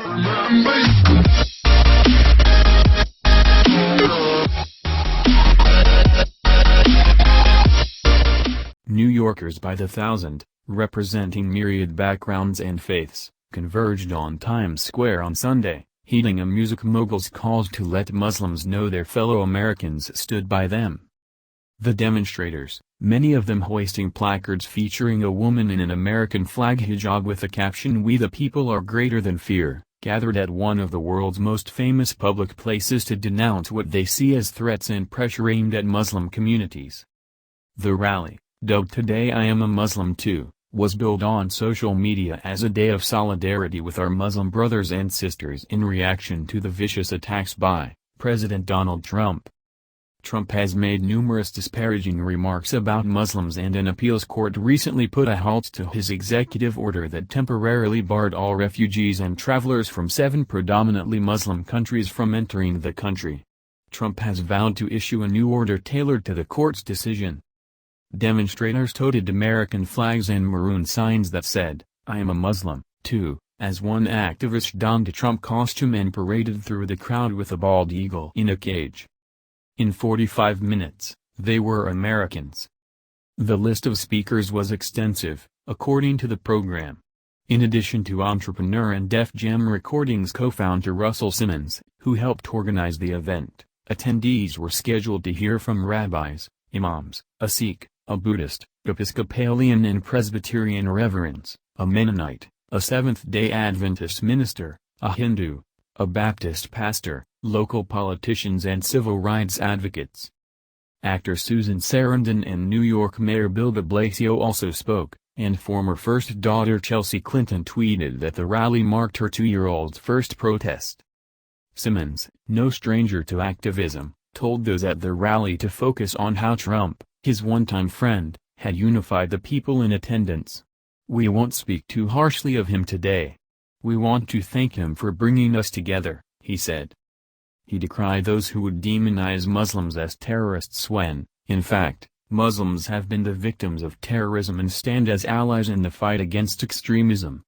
New Yorkers by the thousand, representing myriad backgrounds and faiths, converged on Times Square on Sunday, heeding a music mogul's calls to let Muslims know their fellow Americans stood by them. The demonstrators, many of them hoisting placards featuring a woman in an American flag hijab with the caption "We the people are greater than fear," gathered at one of the world's most famous public places to denounce what they see as threats and pressure aimed at Muslim communities. The rally, dubbed "Today I Am a Muslim Too," was billed on social media as a day of solidarity with our Muslim brothers and sisters in reaction to the vicious attacks by President Donald Trump. Trump has made numerous disparaging remarks about Muslims, and an appeals court recently put a halt to his executive order that temporarily barred all refugees and travelers from 7 predominantly Muslim countries from entering the country. Trump has vowed to issue a new order tailored to the court's decision. Demonstrators toted American flags and maroon signs that said, "I am a Muslim, too," as one activist donned a Trump costume and paraded through the crowd with a bald eagle in a cage. In 45 minutes, they were Americans. The list of speakers was extensive, according to the program. In addition to entrepreneur and Def Jam Recordings co-founder Russell Simmons, who helped organize the event, attendees were scheduled to hear from rabbis, imams, a Sikh, a Buddhist, Episcopalian and Presbyterian reverends, a Mennonite, a Seventh-day Adventist minister, a Hindu, a Baptist pastor, local politicians and civil rights advocates. Actor Susan Sarandon and New York Mayor Bill de Blasio also spoke, and former first daughter Chelsea Clinton tweeted that the rally marked her 2-year-old's first protest. Simmons, no stranger to activism, told those at the rally to focus on how Trump, his one-time friend, had unified the people in attendance. "We won't speak too harshly of him today. We want to thank him for bringing us together," he said. He decried those who would demonize Muslims as terrorists when, in fact, Muslims have been the victims of terrorism and stand as allies in the fight against extremism.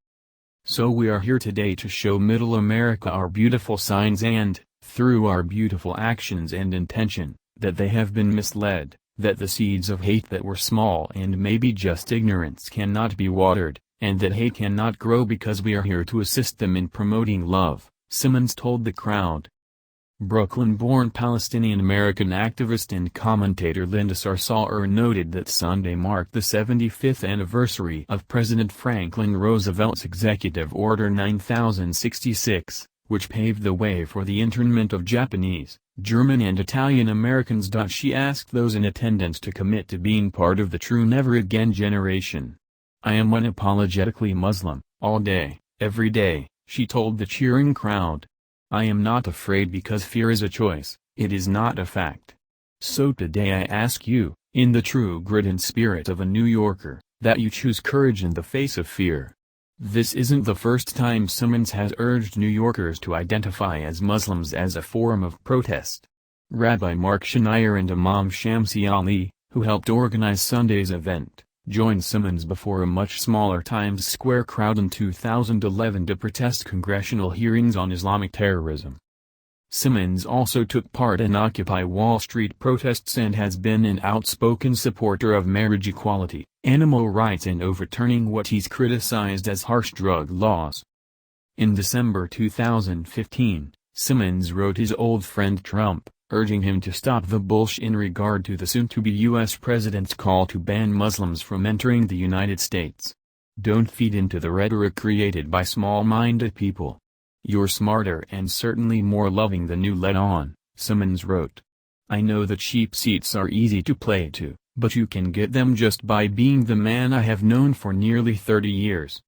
"So we are here today to show Middle America our beautiful signs and, through our beautiful actions and intention, that they have been misled, that the seeds of hate that were small and maybe just ignorance cannot be watered, and that hate cannot grow because we are here to assist them in promoting love," Simmons told the crowd. Brooklyn-born Palestinian-American activist and commentator Linda Sarsour noted that Sunday marked the 75th anniversary of President Franklin Roosevelt's Executive Order 9066, which paved the way for the internment of Japanese, German and Italian Americans. She asked those in attendance to commit to being part of the true never-again generation. "I am unapologetically Muslim, all day, every day," she told the cheering crowd. "I am not afraid because fear is a choice, it is not a fact. So today I ask you, in the true grit and spirit of a New Yorker, that you choose courage in the face of fear." This isn't the first time Simmons has urged New Yorkers to identify as Muslims as a form of protest. Rabbi Mark Shanier and Imam Shamsi Ali, who helped organize Sunday's event, joined Simmons before a much smaller Times Square crowd in 2011 to protest congressional hearings on Islamic terrorism. Simmons also took part in Occupy Wall Street protests and has been an outspoken supporter of marriage equality, animal rights and overturning what he's criticized as harsh drug laws. In December 2015, Simmons wrote his old friend Trump, urging him to stop the bullshit in regard to the soon-to-be U.S. president's call to ban Muslims from entering the United States. "Don't feed into the rhetoric created by small-minded people. You're smarter and certainly more loving than you let on," Simmons wrote. "I know that cheap seats are easy to play to, but you can get them just by being the man I have known for nearly 30 years.